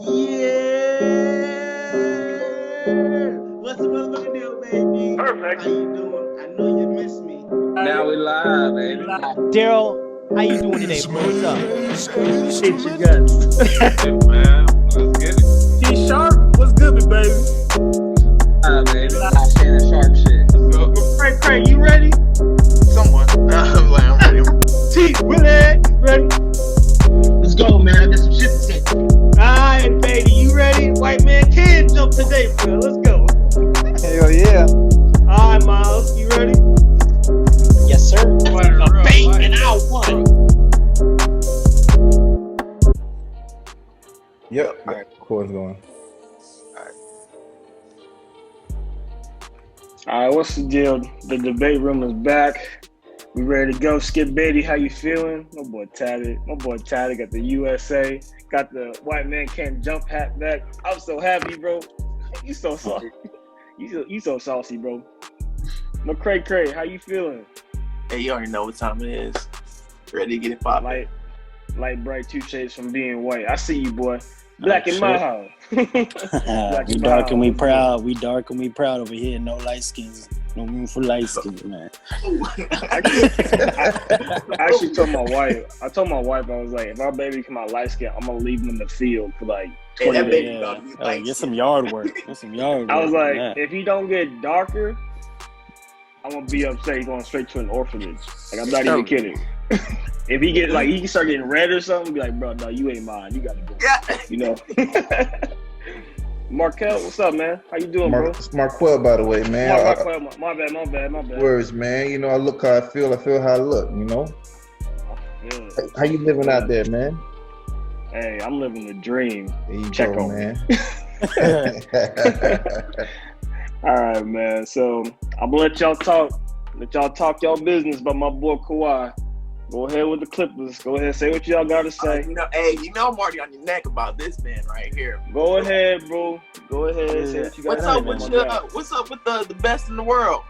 What's the motherfucking deal, baby? Perfect. How you doing? I know you miss me. Now we live, baby. Daryl, how you doing today, bro? What's up? Hit your guts. Hey, man, let's get it. T-Sharp, what's good, baby? Baby. Shannon Sharp shit. Cray Cray, you ready? Somewhat. I'm ready. T-WILLIE, ready? Let's go, man. I got some shit to say. Alright, baby, you ready? White man can jump today, bro. Let's go. Hell yeah. Alright, Miles, you ready? Yes, sir. A bait and I won. Yep. All right. Cool's going. Alright, what's the deal? The debate room is back. We ready to go. Skip BATEY, how you feeling? My boy Tatted. Got the USA. Got the white man can't jump hat back. I'm so happy, bro. You so saucy. You so saucy, bro. No Cray Cray, how you feeling? Hey, you already know what time it is. Ready to get it poppin'. Light bright 2 shades from being white. I see you, boy. Black in my house. We dark and we proud. We dark and we proud over here. No light skins. No room for light skins, man. I actually told my wife. I was like, if our baby come out light skin, I'm gonna leave him in the field for like 20 that baby days. gotta be light Get some yard work. I was like, if he don't get darker, I'm gonna be upset. He's going straight to an orphanage. Like, I'm not even kidding. If he get like, he can start getting red or something, be like, bro, no, you ain't mine. You gotta go. Yeah. You know. Markel, what's up, man? How you doing, bro? It's Marquel, by the way, man. My bad. Words, man. You know, I look how I feel how I look, you know? Yeah. How you living out there, man? Hey, I'm living the dream. There you Check go, on man. All right, man. So I'm gonna let y'all talk y'all business about my boy Kawhi. Go ahead with the Clippers. Go ahead, say what y'all gotta say. I'm already on your neck about this man right here. Go ahead, bro. Go ahead. Say what you gotta say. What's up with the best in the world?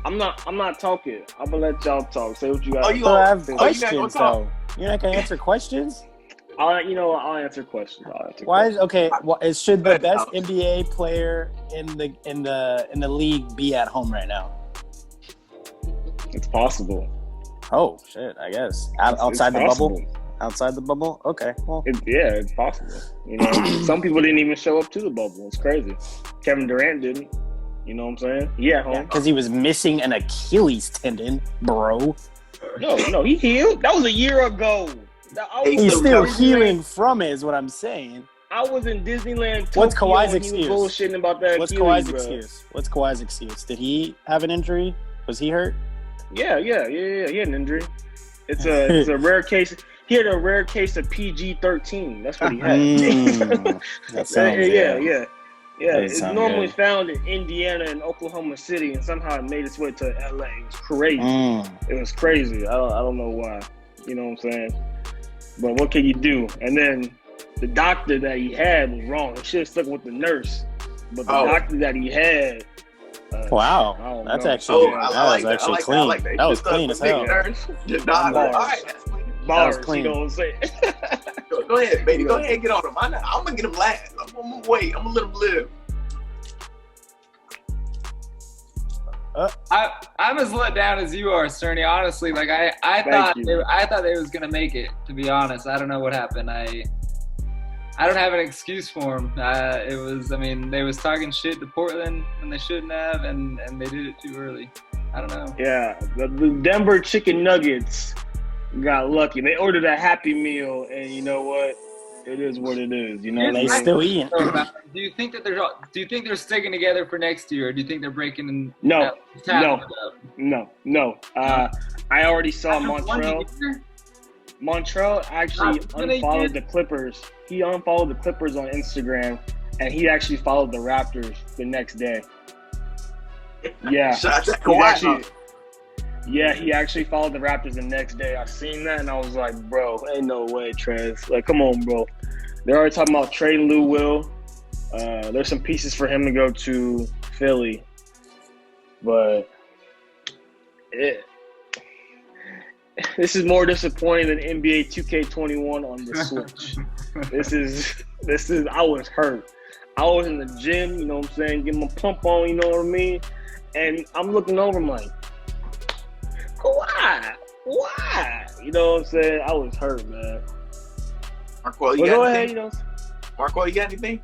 I'm not talking. I'm gonna let y'all talk. Say what you got. I have questions, though. You're not gonna answer questions? I'll answer questions. Should the best NBA player in the league be at home right now? It's possible. Oh shit! I guess outside the bubble. Outside the bubble? Okay. Well, it's possible. You know, some people didn't even show up to the bubble. It's crazy. Kevin Durant didn't. You know what I'm saying? He at home because he was missing an Achilles tendon, bro. No, he healed. That was a year ago. He's still healing from it, is what I'm saying. I was in Disneyland. What's Kawhi's excuse? Bullshitting about that. What's Kawhi's excuse? Did he have an injury? Was he hurt? Yeah. He had an injury. It's a rare case. He had a rare case of PG-13. That's what he had. That sounds, It's normally found in Indiana and Oklahoma City, and somehow it made its way to LA. It was crazy. It was crazy. I don't know why. You know what I'm saying? But what can you do? And then the doctor that he had was wrong. He should have stuck with the nurse. But the doctor that he had. Wow, that's actually clean. That was clean as hell. Bars, clean. You know what I'm saying? Go ahead, baby. Go ahead and get on him. I'm gonna get him last. I'm gonna wait. I'm gonna let him live. I'm as let down as you are, Cerny. Honestly, like I thought they was gonna make it. To be honest, I don't know what happened. I don't have an excuse for them. They was talking shit to Portland when they shouldn't have, and they did it too early. I don't know. Yeah, the Denver chicken nuggets got lucky. They ordered a Happy Meal, and you know what? It is what it is. You know, they still eating. Do you think they're sticking together for next year, or do you think they're breaking in? No. I already saw Montreal actually unfollowed the Clippers. He unfollowed the Clippers on Instagram, and he actually followed the Raptors the next day. Yeah. He actually followed the Raptors the next day. I seen that, and I was like, bro, ain't no way, Trez. Like, come on, bro. They're already talking about trading Lou Will. There's some pieces for him to go to Philly. But this is more disappointing than NBA 2K21 on the Switch. This is. I was hurt. I was in the gym, you know what I'm saying, getting my pump on, you know what I mean? And I'm looking over, I'm like, Kawhi, why? You know what I'm saying? I was hurt, man. Marco, you But got go anything? ahead, you know. Marco, you got anything?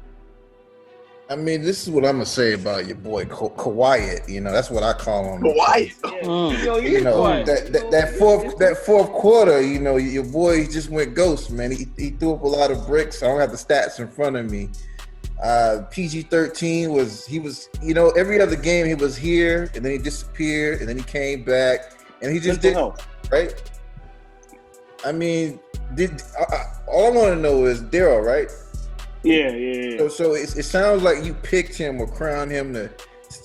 I mean, this is what I'm gonna say about your boy Kawhi. You know, that's what I call him. Kawhi. Yeah. You know, that fourth quarter, you know, your boy just went ghost, man. He threw up a lot of bricks. I don't have the stats in front of me. PG-13 was, you know, every other game he was here and then he disappeared and then he came back and he just did, right? I mean, all I want to know is Daryl, right? Yeah. So it sounds like you picked him or crowned him to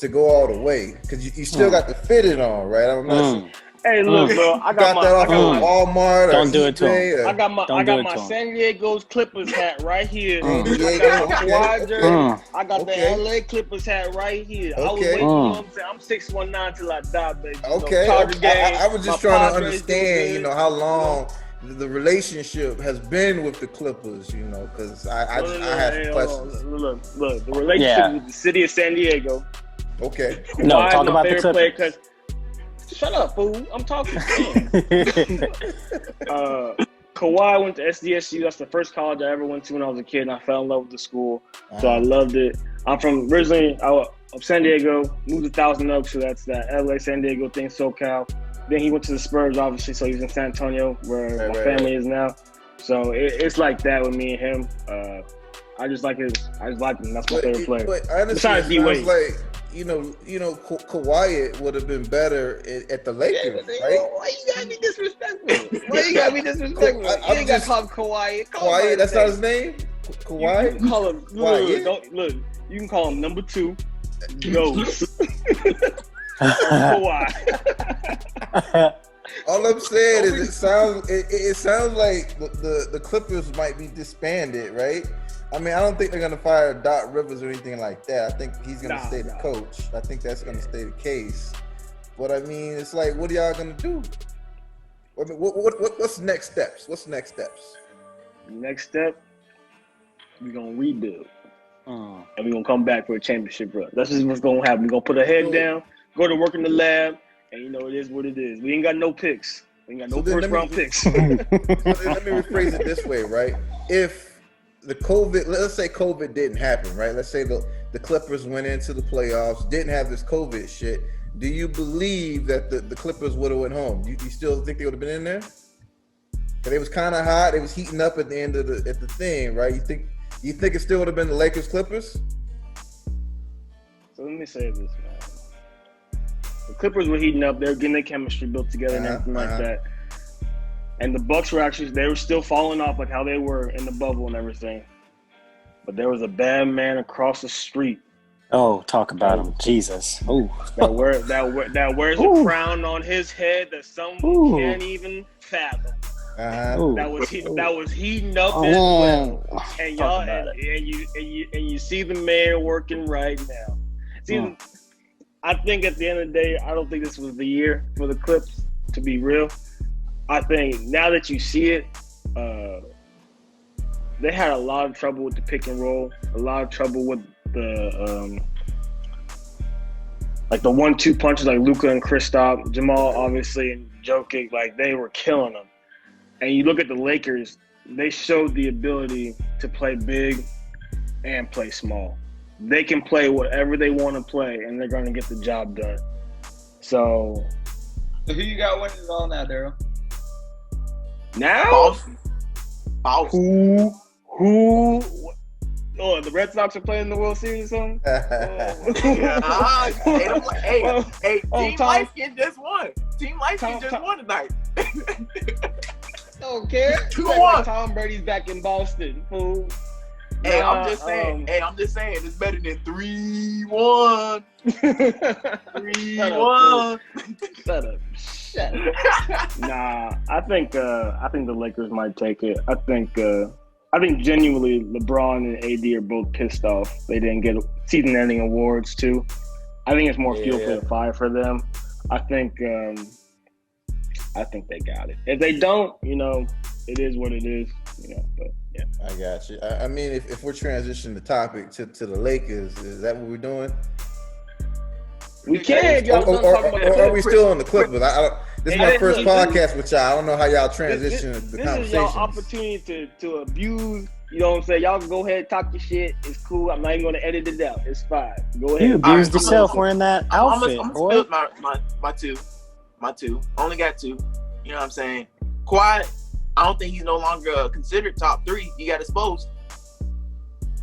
go all the way because you still got the fitted on, right? I'm not sure. Hey, look, bro, I got that off of Walmart. Don't do it to him. I got my San Diego's Clippers hat right here. I got my Kawhi jersey. I got the LA Clippers hat right here. I was waiting, you know what I'm saying? I'm 619 till I die, baby. Okay. I was just trying to understand, you know, how long the relationship has been with the Clippers, you know, because I have some questions. Look, the relationship with the city of San Diego. Okay. No, talk about the Clippers. Shut up, fool. I'm talking. Kawhi went to SDSU. That's the first college I ever went to when I was a kid, and I fell in love with the school. So I loved it. I'm from originally of San Diego, moved to Thousand Oaks, so that's that LA San Diego thing, SoCal. Then he went to the Spurs, obviously, so he was in San Antonio, where my family is now. So it's like that with me and him. I just like him. That's my favorite player. But I understand. It like you know, Kawhi would have been better at the Lakers, right? Why you gotta be disrespectful? You ain't gotta call him Kawhi. Kawhi, that's not his name. Kawhi. You can call him. Look. You can call him number 2. Ghost. Kawhi. All I'm saying is it sounds like the Clippers might be disbanded, right? I mean, I don't think they're gonna fire Doc Rivers or anything like that. I think he's gonna stay the coach. I think that's gonna stay the case. But I mean, it's like, what are y'all gonna do? What's next steps? Next step, we're gonna rebuild, and we're gonna come back for a championship run. That's just what's gonna happen. We're gonna put our head down, go to work in the lab, and you know it is what it is. We ain't got no picks. We ain't got no first round picks. Let me rephrase it this way, right? If let's say COVID didn't happen, right? Let's say the Clippers went into the playoffs, didn't have this COVID shit. Do you believe that the Clippers would have went home? You still think they would have been in there? Because it was kind of hot. It was heating up at the end of the thing, right? You think it still would have been the Lakers Clippers? So let me say this, man. The Clippers were heating up. They were getting their chemistry built together and everything like that. And the Bucks they were still falling off like how they were in the bubble and everything. But there was a bad man across the street. Oh, talk about him, Jesus! Oh, that wears a crown on his head that some can't even fathom. That was heating up as well. And y'all, and you see the man working right now. See, I think at the end of the day, I don't think this was the year for the Clips. To be real, I think now that you see it, they had a lot of trouble with the pick and roll, a lot of trouble with the like the 1-2 punches, like Luka and Kristaps, Jamal obviously, and Jokic, like they were killing them. And you look at the Lakers, they showed the ability to play big and play small. They can play whatever they want to play, and they're going to get the job done. So who you got winning it all now, Daryl? Now? Who? Oh, the Red Sox are playing the World Series or something? Team Lightskin just won. Team Lightskin just won tonight. Don't care. 2-1. Tom Brady's back in Boston, fool. Hey, I'm just saying, it's better than 3-1. 3-1. Shut up. Nah, I think the Lakers might take it. I think genuinely LeBron and AD are both pissed off. They didn't get season-ending awards too. I think it's more fuel for the fire for them. I think they got it. If they don't, you know, it is what it is. You know, but I got you. I mean, if we're transitioning the topic to the Lakers, is that what we're doing? We can, y'all. Or are we still on the Clippers? This is my first look, podcast with y'all. I don't know how y'all transition the conversation. This is y'all opportunity to abuse. You know what I'm saying? Y'all can go ahead, talk your shit. It's cool. I'm not even going to edit it out. It's fine. Go ahead. You abused yourself wearing that outfit, I'm boy. my two. Only got two. You know what I'm saying? Kawhi, I don't think he's no longer considered top 3. He got exposed.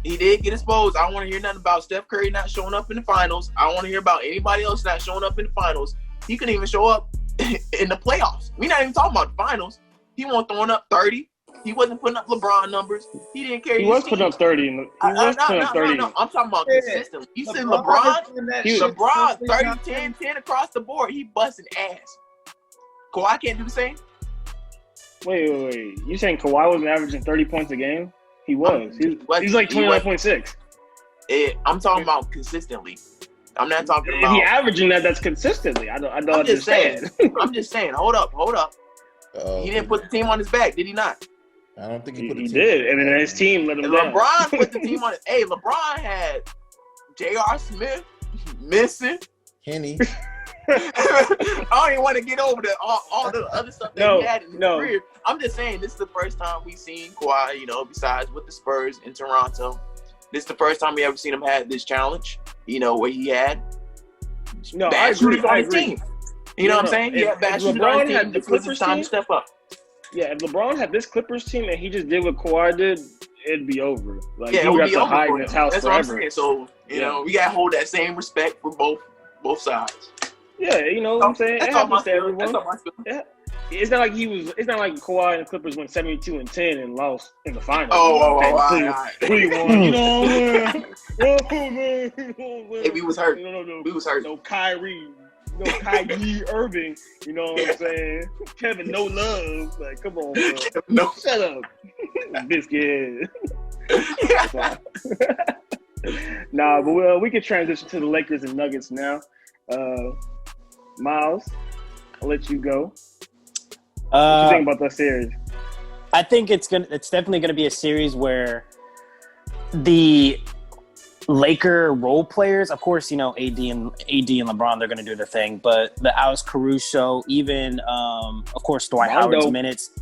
He did get exposed. I don't want to hear nothing about Steph Curry not showing up in the finals. I don't want to hear about anybody else not showing up in the finals. He couldn't even show up in the playoffs. We're not even talking about the finals. He wasn't throwing up 30. He wasn't putting up LeBron numbers. He didn't carry. He was putting up 30. No. I'm talking about consistently. You said LeBron 30, 10, 10 across the board. He busting ass. Kawhi can't do the same. Wait. You saying Kawhi wasn't averaging 30 points a game? He was. He's like 29.6. I'm talking about consistently. I'm not talking about. If he averaging that's consistently. I don't I'm just understand. saying. I'm just saying. Hold up. He didn't put the team on his back, did he not? I don't think he put the team. He did, and then his team let him down. LeBron put the team on his. Hey, LeBron had J.R. Smith missing. Kenny. I don't even want to get over all the other stuff that he had in his career. I'm just saying this is the first time we've seen Kawhi, besides with the Spurs in Toronto. This is the first time we ever seen him have this challenge, where he had bad shooters on his team. You know what I'm saying? He had bad shooters on his team. This was his time to step up. Yeah, if LeBron had this Clippers team and he just did what Kawhi did, it'd be over. Like, yeah, he would have to hide in his house That's forever. What I'm saying. So, we got to hold that same respect for both sides. Yeah, you know what I'm saying? It happens to everyone. That's all my feeling. Yeah. It's not like Kawhi and the Clippers went 72-10 and lost in the finals. Oh, 3-1. You know, Hey, we was hurt. No, we was hurt. No Kyrie Irving. You know what I'm saying? Kevin, no love. Like, come on, bro. No. Shut up, biscuit. Nah, but we can transition to the Lakers and Nuggets now. Miles, I'll let you go. What do you think about that series? I think it's definitely gonna be a series where the Laker role players, of course, AD and LeBron, they're gonna do their thing, but the Alex Caruso, even of course Dwight Howard's minutes,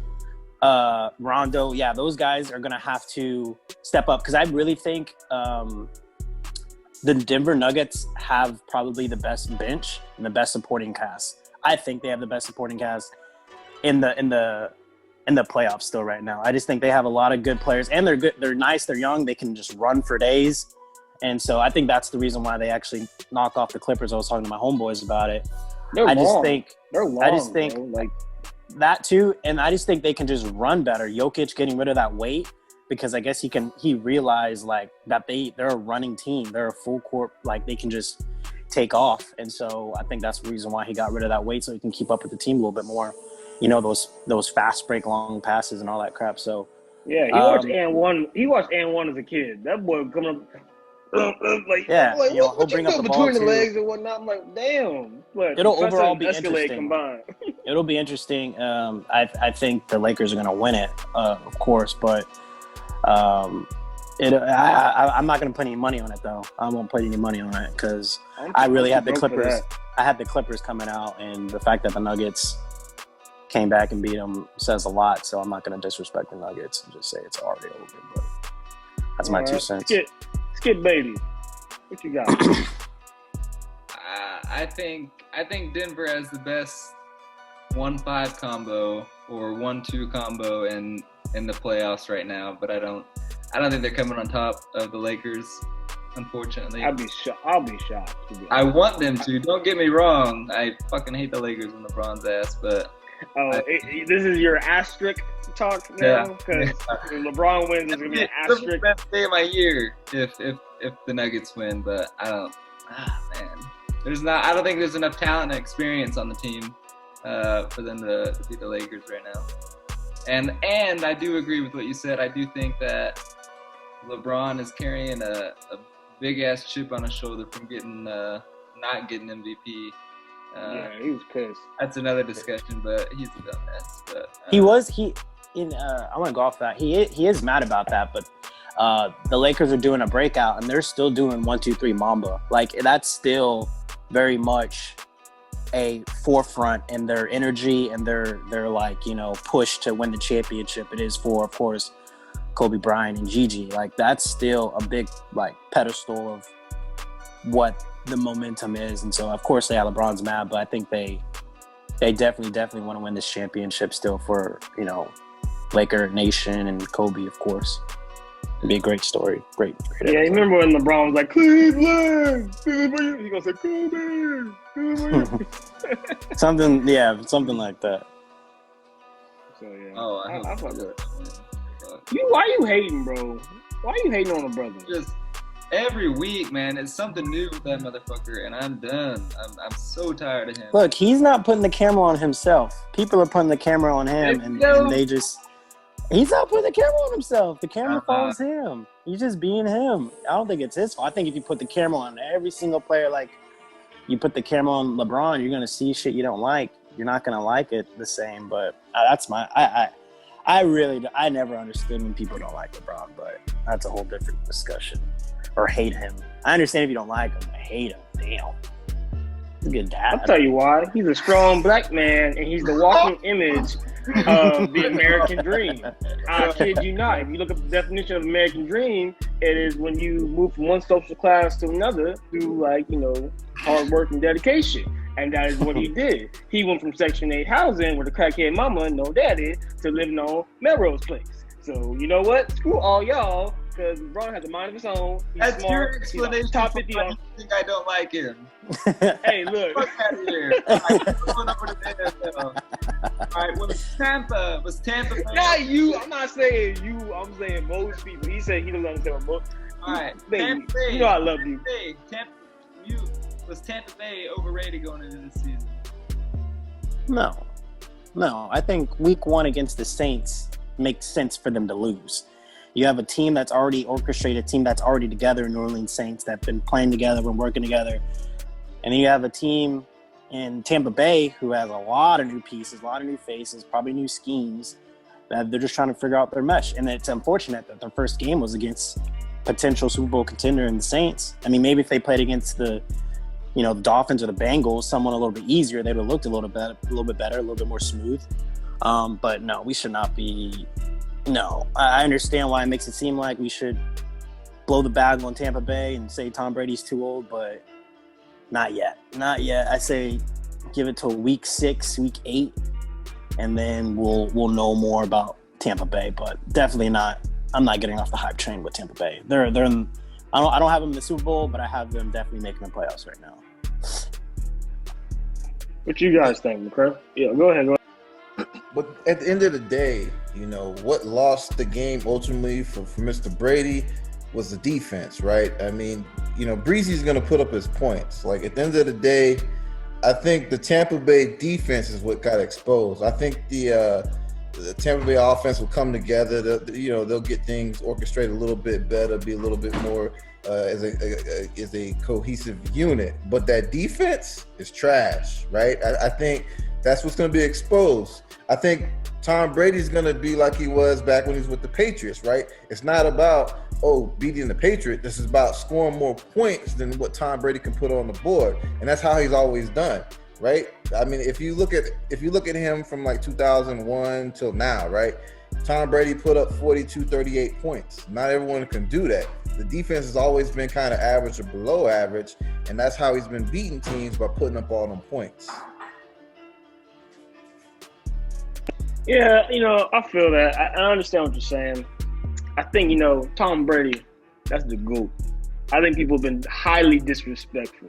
Rondo, yeah, those guys are gonna have to step up because I really think the Denver Nuggets have probably the best bench and the best supporting cast. I think they have the best supporting cast in the playoffs still right now. I just think they have a lot of good players and they're good. They're nice. They're young. They can just run for days. And so I think that's the reason why they actually knock off the Clippers. I was talking to my homeboys about it. They're long. I just think like that too. And I just think they can just run better. Jokic getting rid of that weight because I guess he realized like that they're a running team. They're a full court, like they can just take off. And so I think that's the reason why he got rid of that weight so he can keep up with the team a little bit more. Those fast break long passes and all that crap. So yeah, he watched and1. He watched and1 as a kid. That boy coming up like he'll bring up the ball between the legs and whatnot. I'm like, damn. But it'll overall be interesting. Combined. It'll be interesting. I think the Lakers are going to win it, of course, but I'm not going to put any money on it though. I won't put any money on it because I really have the Clippers. I had the Clippers coming out, and the fact that the Nuggets came back and beat them says a lot. So I'm not going to disrespect the Nuggets and just say it's already over. But that's my 2 cents. Skip BATEY, what you got? I think Denver has the best 1-5 combo or 1-2 combo in the playoffs right now, but I don't think they're coming on top of the Lakers, unfortunately. I'll be shocked. I want them to. Don't get me wrong. I fucking hate the Lakers and LeBron's ass, but this is your asterisk talk now because if LeBron wins, it's gonna be an asterisk. It's the best day of my year if the Nuggets win, but I don't. Man, I don't think there's enough talent and experience on the team for them to beat the Lakers right now. And I do agree with what you said. I do think that LeBron is carrying a big ass chip on his shoulder from not getting MVP. Yeah, he was pissed. That's another discussion, but he's a dumbass. But, he I want to go off that. He is mad about that, but the Lakers are doing a breakout and they're still doing 1, 2, 3 Mamba. Like that's still very much a forefront in their energy and their like, you know, push to win the championship. It is for, of course, Kobe Bryant and Gigi. Like that's still a big like pedestal of what the momentum is. And so of course LeBron's mad, but I think they definitely want to win this championship still for, you know, Laker Nation and Kobe, of course. It'd be a great story. Great Yeah, episode. you remember when LeBron was like, Cleveland! He gonna say, Kobe! Cleveland! something like that. So, yeah. Oh, I fuck with it. Why you hating, bro? Why you hating on a brother? Just every week, man, it's something new with that motherfucker, and I'm done. I'm so tired of him. Look, he's not putting the camera on himself. People are putting the camera on him, and they just... He's not putting the camera on himself. The camera follows him. He's just being him. I don't think it's his fault. I think if you put the camera on every single player, like you put the camera on LeBron, you're going to see shit you don't like. You're not going to like it the same, but that's my... I never understood when people don't like LeBron, but that's a whole different discussion. Or hate him. I understand if you don't like him, but hate him. Damn. He's a good dad. I'll tell you why. He's a strong black man, and he's the walking image of the American dream. I kid you not. If you look up the definition of American dream, it is when you move from one social class to another through, like, you know, hard work and dedication. And that is what he did. He went from Section 8 housing with a crackhead mama and no daddy to living on Melrose Place. So, you know what? Screw all y'all, because LeBron has a mind of his own. He's That's smart. your explanation. Top For 50 why on. you think I don't like him. Hey, look. Fuck out of here. All right, going over to the NFL. All right, was Tampa Bay? Not you. I'm not saying you. I'm saying most people. He said he doesn't understand what most. All right, Baby, Tampa Bay. you know I love you. Was Tampa Bay overrated going into this season? No. I think week 1 against the Saints makes sense for them to lose. You have a team that's already orchestrated, a team that's already together in New Orleans Saints that's been playing together, been working together. And then you have a team in Tampa Bay who has a lot of new pieces, a lot of new faces, probably new schemes that they're just trying to figure out their mesh. And it's unfortunate that their first game was against potential Super Bowl contender in the Saints. I mean, maybe if they played against the Dolphins or the Bengals, someone a little bit easier, they would have looked a little bit better, a little bit more smooth. But no, we should not be. No, I understand why it makes it seem like we should blow the bag on Tampa Bay and say Tom Brady's too old, but not yet. Not yet. I say give it till week 6, week 8, and then we'll know more about Tampa Bay. But definitely not. I'm not getting off the hype train with Tampa Bay. They're in. I don't have them in the Super Bowl, but I have them definitely making the playoffs right now. What you guys think, McCray? Yeah, go ahead. But at the end of the day, you know, what lost the game ultimately for Mr. Brady was the defense, right? I mean, you know, Breezy's going to put up his points. Like, at the end of the day, I think the Tampa Bay defense is what got exposed. I think the Tampa Bay offense will come together. They'll get things orchestrated a little bit better, be a little bit more as a cohesive unit. But that defense is trash, right? I think that's what's going to be exposed. I think Tom Brady's going to be like he was back when he was with the Patriots, right? It's not about, beating the Patriots. This is about scoring more points than what Tom Brady can put on the board. And that's how he's always done, right? I mean, if you look at him from like 2001 till now, right? Tom Brady put up 42, 38 points. Not everyone can do that. The defense has always been kind of average or below average, and that's how he's been beating teams, by putting up all them points. Yeah, I feel that. I understand what you're saying. I think, Tom Brady, that's the GOAT. I think people have been highly disrespectful.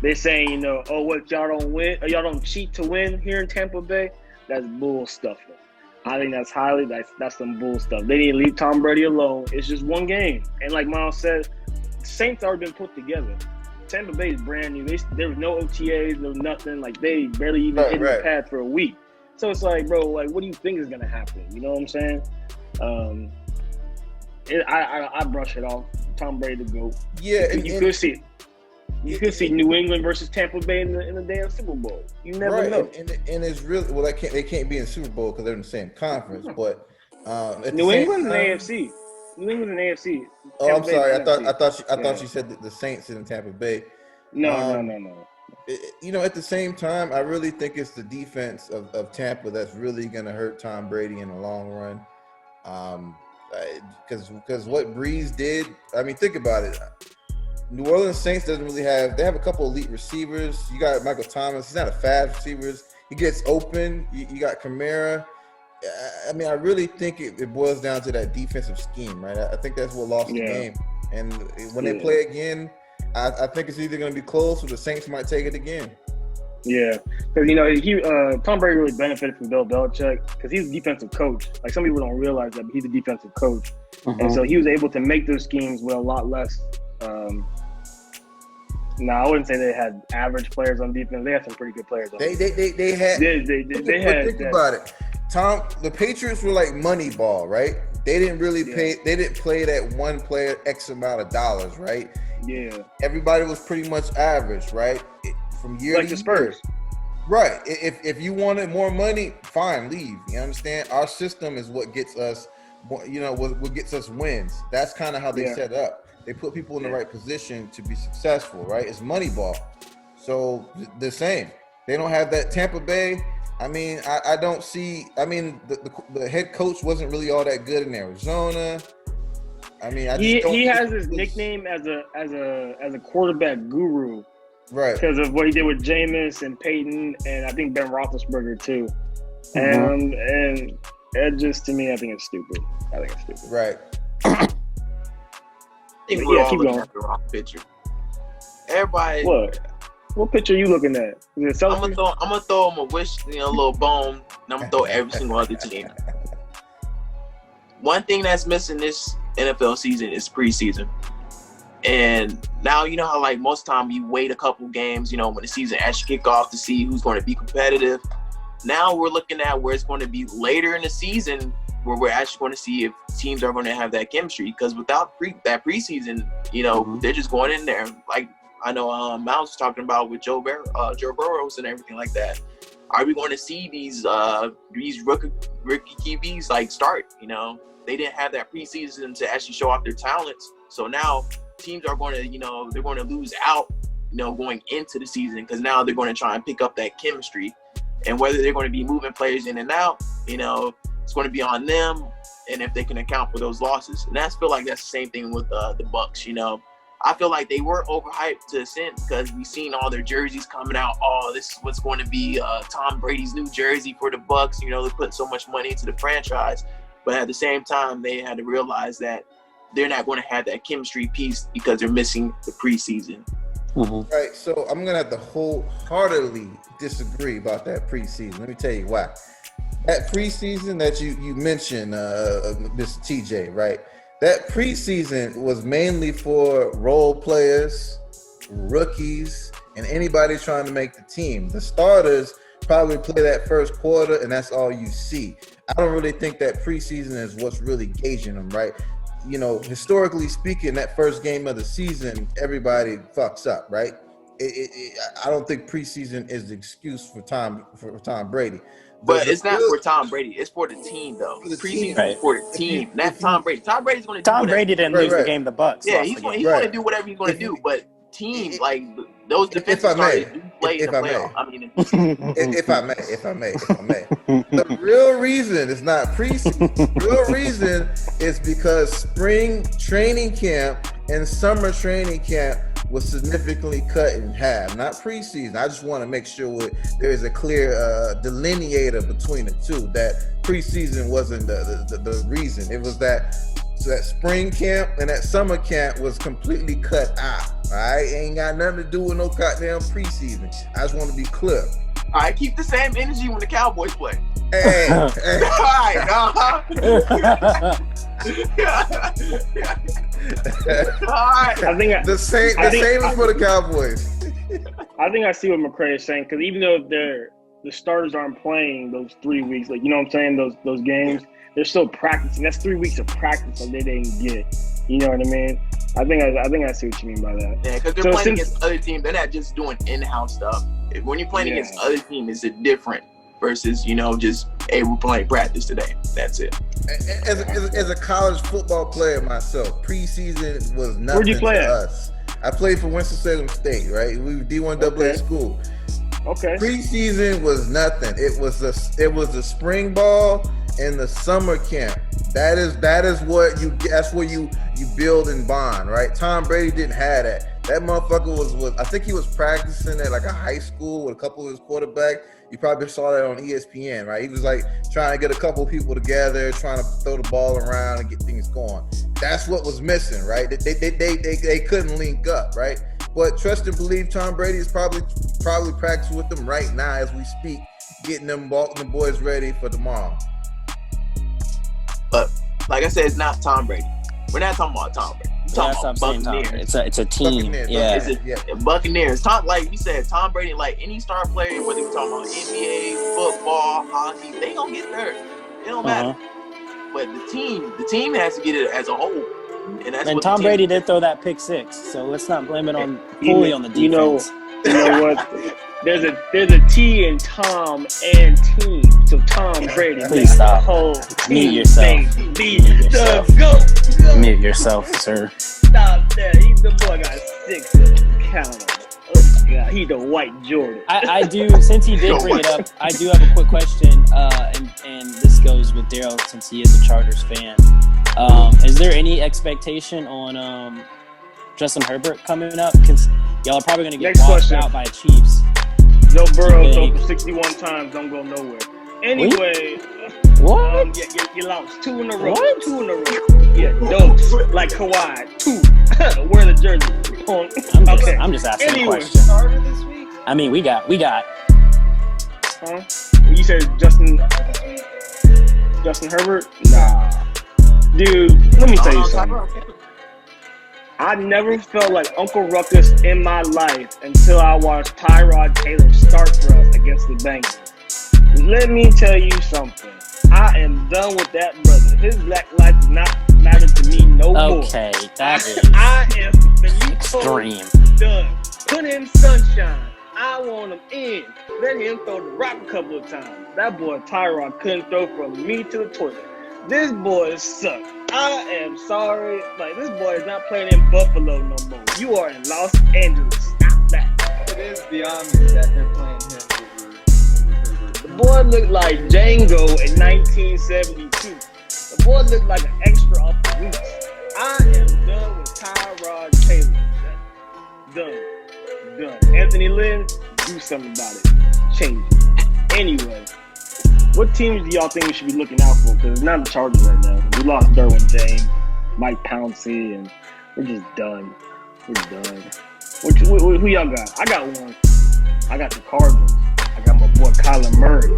They're saying, what, y'all don't win, or y'all don't cheat to win here in Tampa Bay? That's bull stuff. I think that's some bull stuff. They need to leave Tom Brady alone. It's just one game. And like Miles said, Saints already been put together. Tampa Bay is brand new. There was no OTAs, no nothing. Like, they barely even hit the pad for a week. So it's like, bro, like, what do you think is gonna happen? You know what I'm saying? I brush it off. Tom Brady to go. Yeah, you could see it. You could see New England versus Tampa Bay in the damn Super Bowl. You never know. And it's really well. They can't be in the Super Bowl because they're in the same conference. But New England and AFC. New England and AFC. Oh, I'm sorry. I thought you said the Saints in Tampa Bay. No. At the same time, I really think it's the defense of Tampa that's really going to hurt Tom Brady in the long run. Because what Breeze did, I mean, think about it. New Orleans Saints doesn't really have. They have a couple elite receivers. You got Michael Thomas. He's not a fast receiver. He gets open. You got Kamara. I mean, I really think it boils down to that defensive scheme, right? I think that's what lost the game. And when they play again, I think it's either going to be close or the Saints might take it again. Yeah, because Tom Brady really benefited from Bill Belichick because he's a defensive coach. Like some people don't realize that, but he's a defensive coach, and so he was able to make those schemes with a lot less. I wouldn't say they had average players on defense. They had some pretty good players. They had. Think about it. The Patriots were like Moneyball, right? They didn't really pay. They didn't play that one player X amount of dollars, right? Yeah. Everybody was pretty much average, right? From year like to the Spurs. Year. Right. If you wanted more money, fine, leave. You understand? Our system is what gets us, what gets us wins. That's kind of how they set up. They put people in the right position to be successful, right? It's Moneyball. So the same. They don't have that Tampa Bay. I mean, I don't see. I mean, the head coach wasn't really all that good in Arizona. I mean, he has his nickname as a quarterback guru, right? Because of what he did with Jameis and Peyton, and I think Ben Roethlisberger too. And it just, to me, I think it's stupid. Right. I think we're all looking at the wrong picture. Everybody. What picture are you looking at? Is it I'm gonna throw them a wish, a little bone, and I'm gonna throw every single other team. One thing that's missing this NFL season is preseason. And now you know how like most time you wait a couple games, when the season actually kick off to see who's going to be competitive. Now we're looking at where it's going to be later in the season where we're actually going to see if teams are going to have that chemistry. Because without that preseason, they're just going in there. Like I know Miles was talking about with Joe Burrows and everything like that. Are we going to see these rookie QBs like start? They didn't have that preseason to actually show off their talents. So now teams are going to, they're going to lose out, going into the season because now they're going to try and pick up that chemistry. And whether they're going to be moving players in and out, it's going to be on them, and if they can account for those losses. And I feel like that's the same thing with the Bucks. I feel like they were overhyped to a sense because we've seen all their jerseys coming out. Oh, this is what's going to be Tom Brady's new jersey for the Bucks. They put so much money into the franchise, but at the same time, they had to realize that they're not going to have that chemistry piece because they're missing the preseason. Right. So I'm gonna have to wholeheartedly disagree about that preseason. Let me tell you why. That preseason that you mentioned, Mr. TJ, right? That preseason was mainly for role players, rookies, and anybody trying to make the team. The starters probably play that first quarter, and that's all you see. I don't really think that preseason is what's really gauging them, right? Historically speaking, that first game of the season, everybody fucks up, right? I don't think preseason is the excuse for Tom Brady. But it's not for Tom Brady. It's for the team, though. The preseason is for the team, not Tom Brady. Tom Brady's going to do Tom Brady didn't lose the game. The Bucks. Yeah, he's going to do whatever he's going to do. But teams like those defensive starters do play in the playoffs. If I may, the real reason it's not preseason. The real reason is because spring training camp and summer training camp was significantly cut in half, not preseason. I just want to make sure there is a clear delineator between the two, that preseason wasn't the reason. It was that spring camp and that summer camp was completely cut out. All right, ain't got nothing to do with no goddamn preseason. I just want to be clear. All right, keep the same energy when the Cowboys play. Hey. All right, all right. I think the same is for the Cowboys. I think I see what McCray is saying, because even though the starters aren't playing those 3 weeks, like, what I'm saying, those games, they're still practicing. That's 3 weeks of practice that they didn't get. You know what I mean? I think I see what you mean by that. Yeah, because they're playing against other teams. They're not just doing in-house stuff. When you're playing against other teams, it's different versus, just, hey, we're playing practice today. That's it. As a college football player myself, preseason was nothing Where'd you play to at? us. I played for Winston-Salem State, right? We were D1 AA school. Okay. Preseason was nothing. It was the spring ball and the summer camp. That's where you build and bond, right? Tom Brady didn't have that. That motherfucker was I think he was practicing at like a high school with a couple of his quarterbacks. You probably saw that on ESPN, right? He was like trying to get a couple of people together, trying to throw the ball around and get things going. That's what was missing, right? They couldn't link up, right? But trust and believe, Tom Brady is probably practicing with them right now as we speak, getting them boys ready for tomorrow. But like I said, it's not Tom Brady. We're not talking about Tom Brady. We're talking about Buccaneers. It's a team. Buccaneers. Like you said, Tom Brady, like any star player, whether we're talking about NBA, football, hockey, they gonna get there. It don't matter. But the team has to get it as a whole. And Tom Brady did throw that pick six, so let's not blame it fully on the defense. You know what? There's a T in Tom and team. So Tom Brady. Please stop. Whole Mute yourself. Go. Mute yourself, sir. Stop that. The boy got 6 of them. Count on it. Oh God, he the white Jordan. I do. Since he did bring it up, I do have a quick question. And this goes with Daryl since he is a Chargers fan. Is there any expectation on Justin Herbert coming up? Because y'all are probably going to get washed out by Chiefs. Joe Burrow throw for 61 times, don't go nowhere. Anyway, what? You lost 2 in a row. What? 2 in a row. Yeah, dose like Kawhi. 2. Wear the jersey. I'm just asking a question. Starter this week? I mean, we got. Huh? You said Justin Herbert? Nah. Dude, let me tell you something. I never felt like Uncle Ruckus in my life until I watched Tyrod Taylor start for us against the Bengals. Let me tell you something. I am done with that brother. His black life does not matter to me no more. Okay, that is I am extreme. Done. Put in sunshine. I want him in. Let him throw the rock a couple of times. That boy Tyrod couldn't throw from me to the toilet. This boy sucks. I am sorry. Like, this boy is not playing in Buffalo no more. You are in Los Angeles. Stop that. It is beyond me that they're playing him over. The boy looked like Django in 1972. The boy looked like an extra off the roots. I am done with Tyrod Taylor. Done. Anthony Lynn, do something about it. Change it. Anyway. What teams do y'all think we should be looking out for? Because it's not the Chargers right now. We lost Derwin James, Mike Pouncey, and we're just done. We're done. Who y'all got? I got one. I got the Cardinals. I got my boy Kyler Murray.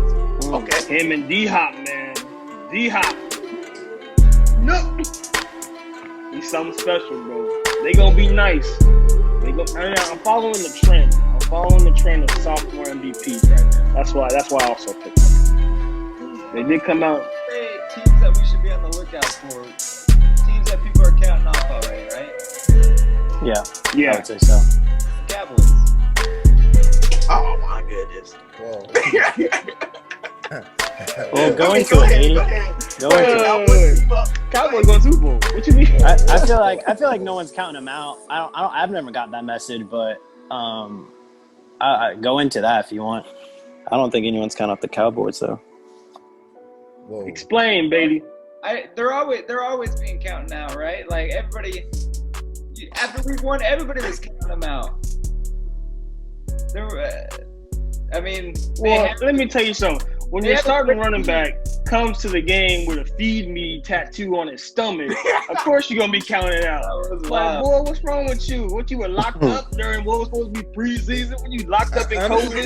Okay. Him and D-Hop, man. D-Hop. No. He's something special, bro. They gonna be nice. I'm following the trend. I'm following the trend of sophomore MVPs right now. That's why I also picked them. They did come out. Hey, teams that we should be on the lookout for. Teams that people are counting off already, right? Yeah. I would say so. Cowboys. Oh my goodness. Well, go into it, Go into it. Cowboys going Super Bowl. What you mean? I feel like no one's counting them out. I've never got that message, but I go into that if you want. I don't think anyone's counting out the Cowboys though. Whoa. Explain, baby. They're always being counted out, right? Like everybody after week 1, everybody was counting them out. Let me tell you something. When your starting running back comes to the game with a "feed me" tattoo on his stomach, of course you're gonna be counted out. Like, boy, what's wrong with you? What, you were locked up during what was supposed to be preseason? When you locked up in COVID?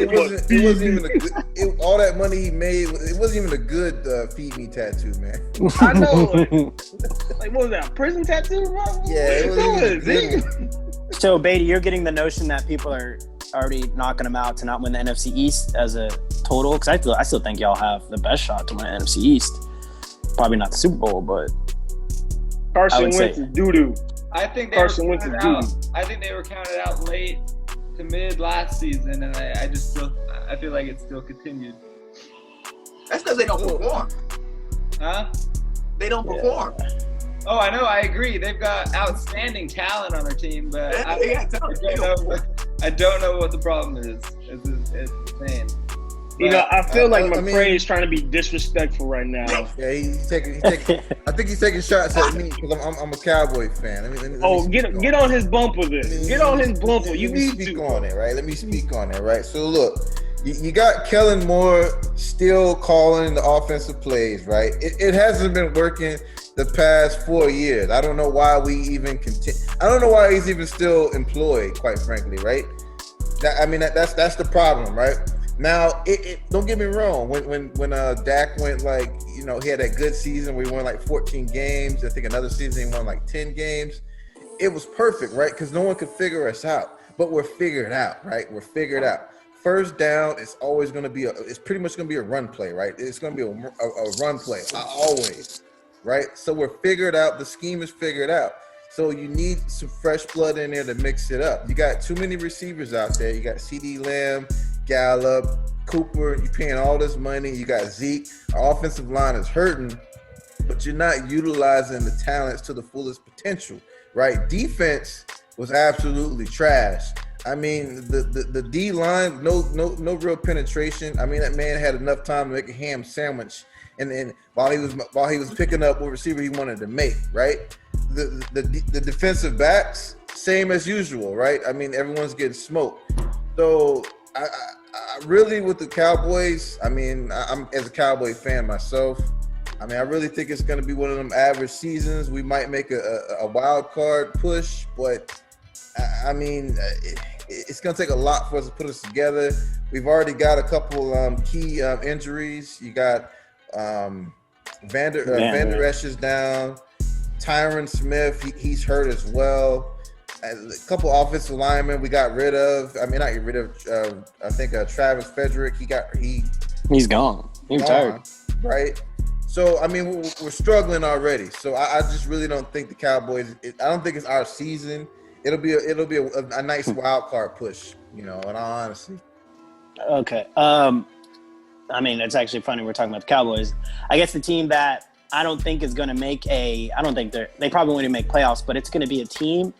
It wasn't even a good. All that money he made, it wasn't even a good "feed me" tattoo, man. I know. Like, what was that? A prison tattoo, bro? Yeah, it wasn't even good. So, Beatty, you're getting the notion that people are already knocking them out to not win the NFC East as a total? Because I still think y'all have the best shot to win the NFC East. Probably not the Super Bowl, but Carson Wentz is doo-doo. I think they Carson were Wentz is counted out. duty. I think they were counted out late to mid last season, and I just still I feel like it still continued. That's because they don't perform. Huh? They don't perform. Oh, I know. I agree. They've got outstanding talent on their team, but I don't know what the problem is. It's insane. You know, I feel like McCray mean, is trying to be disrespectful right now. Yeah, he's taking. I think he's taking shots at me because I'm a Cowboy fan. Let me Get on his bumper then. Get on his bumper. You need speak to. on it, right? Let me speak on it, right? So look, you got Kellen Moore still calling the offensive plays, right? It hasn't been working the past 4 years. I don't know why we even continue. I don't know why he's even still employed, quite frankly, right? That's the problem, right? Now, don't get me wrong. When Dak went he had that good season where he won like 14 games. I think another season he won like 10 games. It was perfect, right? Because no one could figure us out. But we're figured out, right? We're figured out. First down, it's always going to be it's pretty much going to be a run play, right? It's going to be a run play, always, right? So we're figured out. The scheme is figured out. So you need some fresh blood in there to mix it up. You got too many receivers out there. You got CeeDee Lamb, Gallup, Cooper. You're paying all this money. You got Zeke. Our offensive line is hurting, but you're not utilizing the talents to the fullest potential, right? Defense was absolutely trash. I mean, the D line, no real penetration. I mean, that man had enough time to make a ham sandwich, and while he was picking up what receiver he wanted to make, right? The defensive backs, same as usual, right? I mean, everyone's getting smoked. So I really, with the Cowboys, I mean, I'm as a Cowboy fan myself. I mean, I really think it's going to be one of them average seasons. We might make a wild card push, but I mean, it's going to take a lot for us to put us together. We've already got a couple key injuries. You got Van Der Esch is down. Tyron Smith, he's hurt as well. A couple offensive linemen we got rid of. I mean, not get rid of. I think Travis Frederick. He's gone. He's retired, right? So I mean, we're struggling already. So I just really don't think the Cowboys. I don't think it's our season. It'll be a nice wild card push, in all honesty. Okay. I mean, it's actually funny we're talking about the Cowboys. I guess the team that I don't think is going to make I don't think they probably won't even make playoffs, but it's going to be a team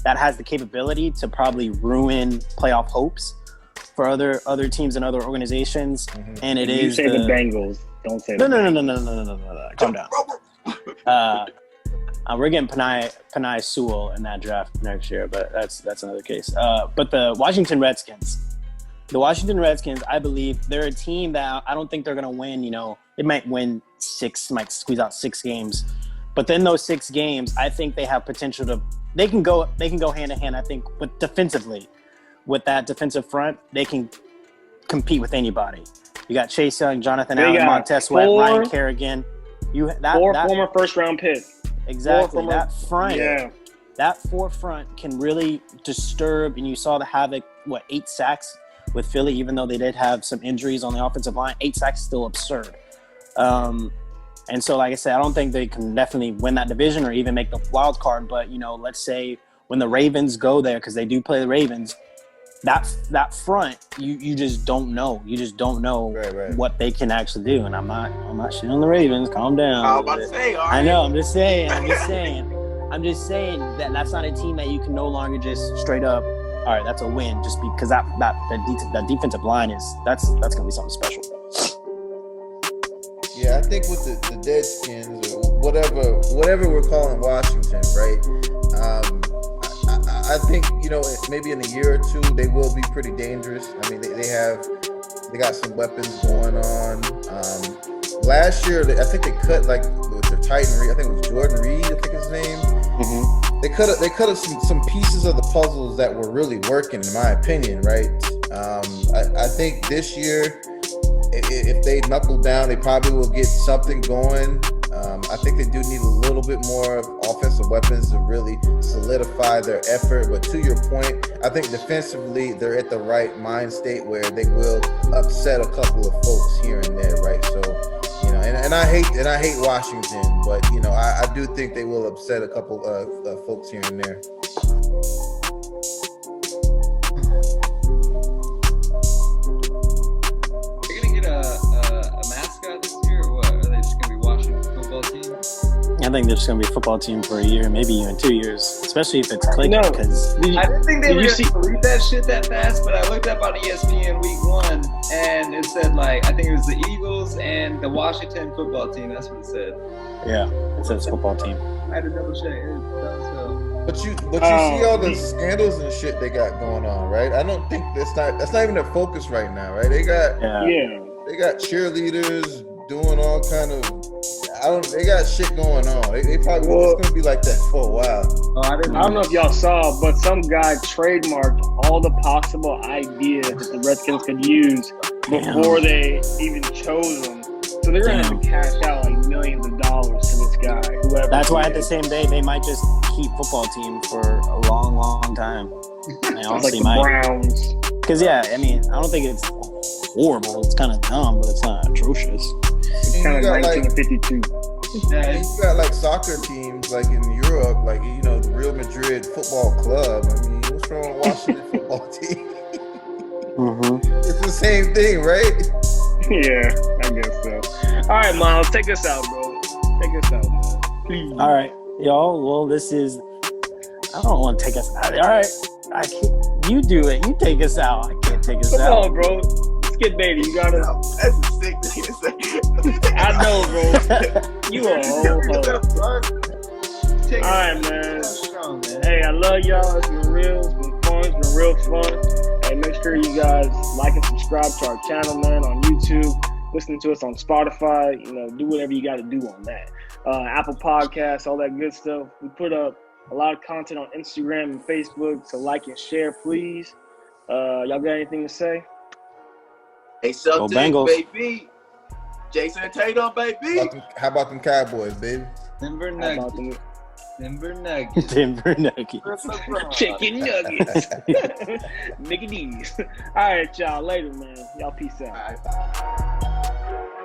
that has the capability to probably ruin playoff hopes for other teams and other organizations. Mm-hmm. And You say the Bengals. Don't say No. Calm down. We're getting Penei Sewell in that draft next year, but that's another case. But the Washington Redskins, I believe they're a team that I don't think they're going to win. They might win 6, might squeeze out 6 games. But then those 6 games, I think they have potential to. They can go hand in hand. I think defensively, with that defensive front, they can compete with anybody. You got Chase Young, Jonathan Allen, Montez Sweat, Ryan Kerrigan. Four former first-round picks. Exactly. That front. Yeah. That forefront can really disturb. And you saw the havoc. 8 sacks with Philly, even though they did have some injuries on the offensive line. 8 sacks is still absurd. And so, like I said, I don't think they can definitely win that division or even make the wild card. But, let's say when the Ravens go there, because they do play the Ravens, that front, you just don't know. You just don't know what they can actually do. And I'm not shitting on the Ravens. Calm down. I was about to say, all right. I know. I'm just saying that that's not a team that you can no longer just straight up, all right, that's a win, just because that defensive line that's going to be something special. Yeah, I think with the Deadskins or whatever we're calling Washington, right? I think maybe in a year or 2 they will be pretty dangerous. I mean, they got some weapons going on. Last year, I think they cut with their Titan Reed. I think it was Jordan Reed. I think his name. Mm-hmm. They cut up some pieces of the puzzles that were really working, in my opinion, right? I think this year, if they knuckle down, they probably will get something going. I think they do need a little bit more offensive weapons to really solidify their effort. But to your point, I think defensively, they're at the right mind state where they will upset a couple of folks here and there, right? So, and I hate Washington, but you know, I do think they will upset a couple folks here and there. They're gonna get a mascot this year, or what? Are they just gonna be Washington football team? I think they're just going to be a football team for a year, maybe even 2 years, especially if it's clicking. No. Because I didn't think they were going to believe that shit that fast, but I looked up on ESPN week 1, and it said, like, I think it was the Eagles and the Washington football team. That's what it said. yeah, it says football team. I had to double check. But you see all the scandals and shit they got going on, right? I don't think that's not even their focus right now, right? They got they got cheerleaders doing all kind of. They got shit going on. They probably it's gonna be like that for a while. Oh, I don't know if y'all saw, but some guy trademarked all the possible ideas that the Redskins could use before they even chose them. So they're gonna have to cash out like millions of dollars to this guy. Whoever. That's why at the same day they might just keep football team for a long, long time. They honestly like the might. Browns. Because I mean, I don't think it's horrible. It's kind of dumb, but it's not atrocious. It's kind of 1952. You got like soccer teams like in Europe, like you know the Real Madrid football club. I mean, what's wrong with Washington football team? It's the same thing, right? Yeah, I guess so. All right, Miles, take us out, bro. Take us out, man. Please. All right, y'all. Well, this is. I don't want to take us out. All right, I can't. You do it. You take us out. I can't take us out. Come on, bro. Skip BATEY, you gotta. That's a sick thing to say. I know, bro. You a whole hoe. All right, man. Hey, I love y'all. It's been real. It's been fun. It's been real fun. Hey, make sure you guys like and subscribe to our channel, man, on YouTube. Listen to us on Spotify. You know, do whatever you got to do on that. Apple Podcasts, all that good stuff. We put up a lot of content on Instagram and Facebook, so like and share, please. Y'all got anything to say? Hey, Celtics, Bengals. baby. Jason Tatum, baby. How about them Cowboys, baby? Denver How about Nuggets. them Denver Nuggets. Denver Nuggets. chicken nuggets? Mickey D's. All right, y'all. Later, man. Y'all peace out. All right.